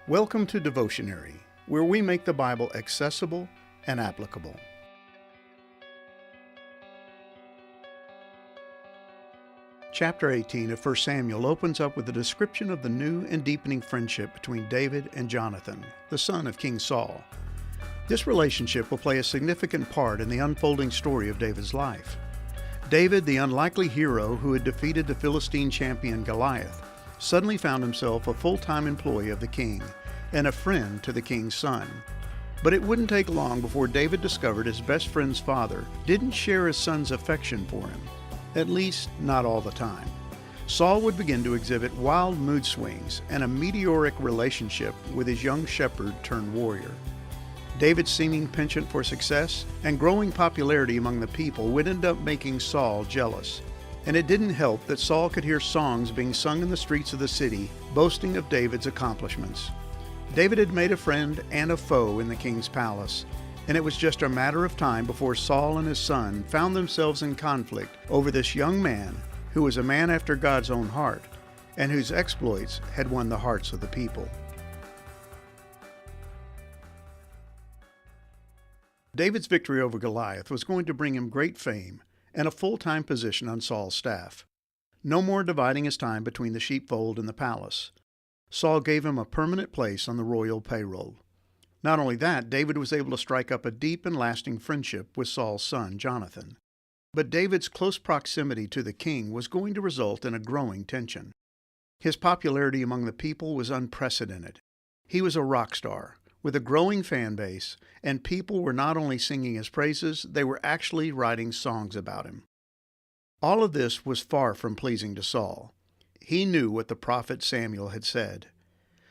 Welcome to Devotionary, where we make the Bible accessible and applicable. Chapter 18 of 1 Samuel opens up with a description of the new and deepening friendship between David and Jonathan, the son of King Saul. This relationship will play a significant part in the unfolding story of David's life. David, the unlikely hero who had defeated the Philistine champion Goliath, suddenly found himself a full-time employee of the king and a friend to the king's son. But it wouldn't take long before David discovered his best friend's father didn't share his son's affection for him, at least not all the time. Saul would begin to exhibit wild mood swings and a meteoric relationship with his young shepherd turned warrior. David's seeming penchant for success and growing popularity among the people would end up making Saul jealous. And it didn't help that Saul could hear songs being sung in the streets of the city boasting of David's accomplishments. David had made a friend and a foe in the king's palace, and it was just a matter of time before Saul and his son found themselves in conflict over this young man who was a man after God's own heart and whose exploits had won the hearts of the people. David's victory over Goliath was going to bring him great fame and a full-time position on Saul's staff. No more dividing his time between the sheepfold and the palace. Saul gave him a permanent place on the royal payroll. Not only that, David was able to strike up a deep and lasting friendship with Saul's son, Jonathan. But David's close proximity to the king was going to result in a growing tension. His popularity among the people was unprecedented. He was a rock star, with a growing fan base, and people were not only singing his praises, they were actually writing songs about him. All of this was far from pleasing to Saul. He knew what the prophet Samuel had said.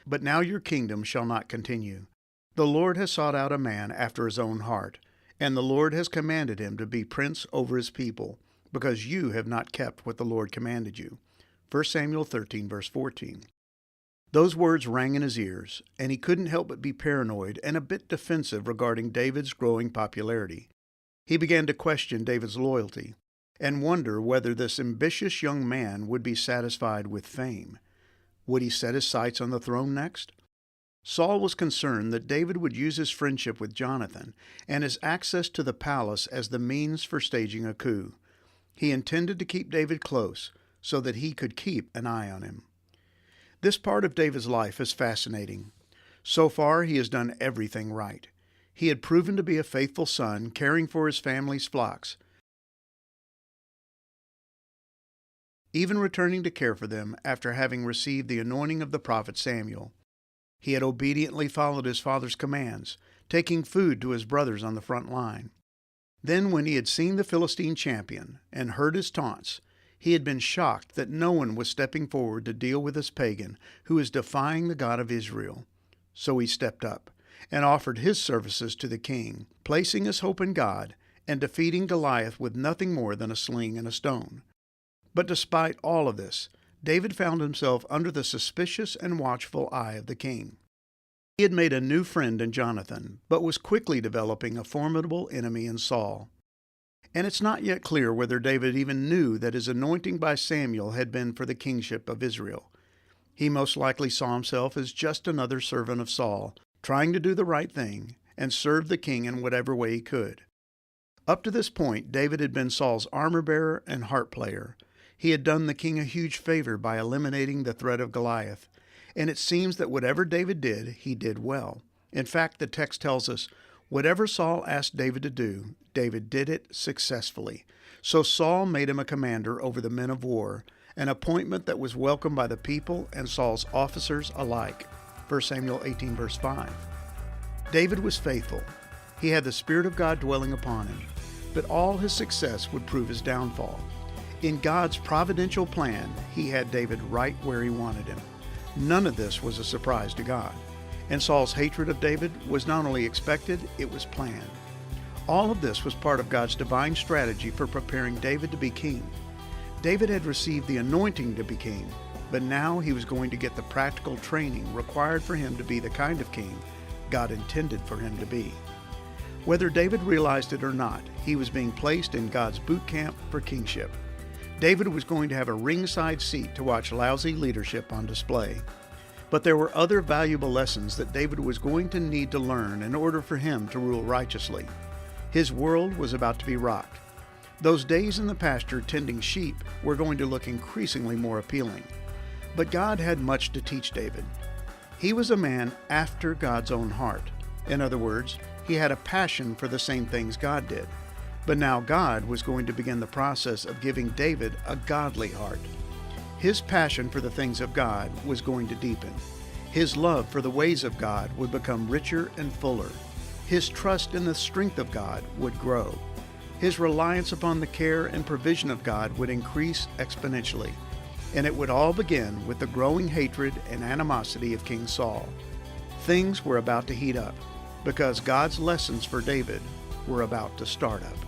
"But now your kingdom shall not continue. The Lord has sought out a man after his own heart, and the Lord has commanded him to be prince over his people, because you have not kept what the Lord commanded you." 1 Samuel 13, verse 14. Those words rang in his ears, and he couldn't help but be paranoid and a bit defensive regarding David's growing popularity. He began to question David's loyalty and wonder whether this ambitious young man would be satisfied with fame. Would he set his sights on the throne next? Saul was concerned that David would use his friendship with Jonathan and his access to the palace as the means for staging a coup. He intended to keep David close so that he could keep an eye on him. This part of David's life is fascinating. So far, he has done everything right. He had proven to be a faithful son, caring for his family's flocks, even returning to care for them after having received the anointing of the prophet Samuel. He had obediently followed his father's commands, taking food to his brothers on the front line. Then, when he had seen the Philistine champion and heard his taunts, he had been shocked that no one was stepping forward to deal with this pagan who is defying the God of Israel. So he stepped up and offered his services to the king, placing his hope in God and defeating Goliath with nothing more than a sling and a stone. But despite all of this, David found himself under the suspicious and watchful eye of the king. He had made a new friend in Jonathan, but was quickly developing a formidable enemy in Saul. And it's not yet clear whether David even knew that his anointing by Samuel had been for the kingship of Israel. He most likely saw himself as just another servant of Saul, trying to do the right thing and serve the king in whatever way he could. Up to this point, David had been Saul's armor-bearer and harp player. He had done the king a huge favor by eliminating the threat of Goliath, and it seems that whatever David did, he did well. In fact, the text tells us, whatever Saul asked David to do, David did it successfully. So Saul made him a commander over the men of war, an appointment that was welcomed by the people and Saul's officers alike. 1 Samuel 18, verse 5. David was faithful. He had the Spirit of God dwelling upon him, but all his success would prove his downfall. In God's providential plan, he had David right where he wanted him. None of this was a surprise to God. And Saul's hatred of David was not only expected, it was planned. All of this was part of God's divine strategy for preparing David to be king. David had received the anointing to be king, but now he was going to get the practical training required for him to be the kind of king God intended for him to be. Whether David realized it or not, he was being placed in God's boot camp for kingship. David was going to have a ringside seat to watch lousy leadership on display. But there were other valuable lessons that David was going to need to learn in order for him to rule righteously. His world was about to be rocked. Those days in the pasture tending sheep were going to look increasingly more appealing. But God had much to teach David. He was a man after God's own heart. In other words, he had a passion for the same things God did. But now God was going to begin the process of giving David a godly heart. His passion for the things of God was going to deepen. His love for the ways of God would become richer and fuller. His trust in the strength of God would grow. His reliance upon the care and provision of God would increase exponentially. And it would all begin with the growing hatred and animosity of King Saul. Things were about to heat up because God's lessons for David were about to start up.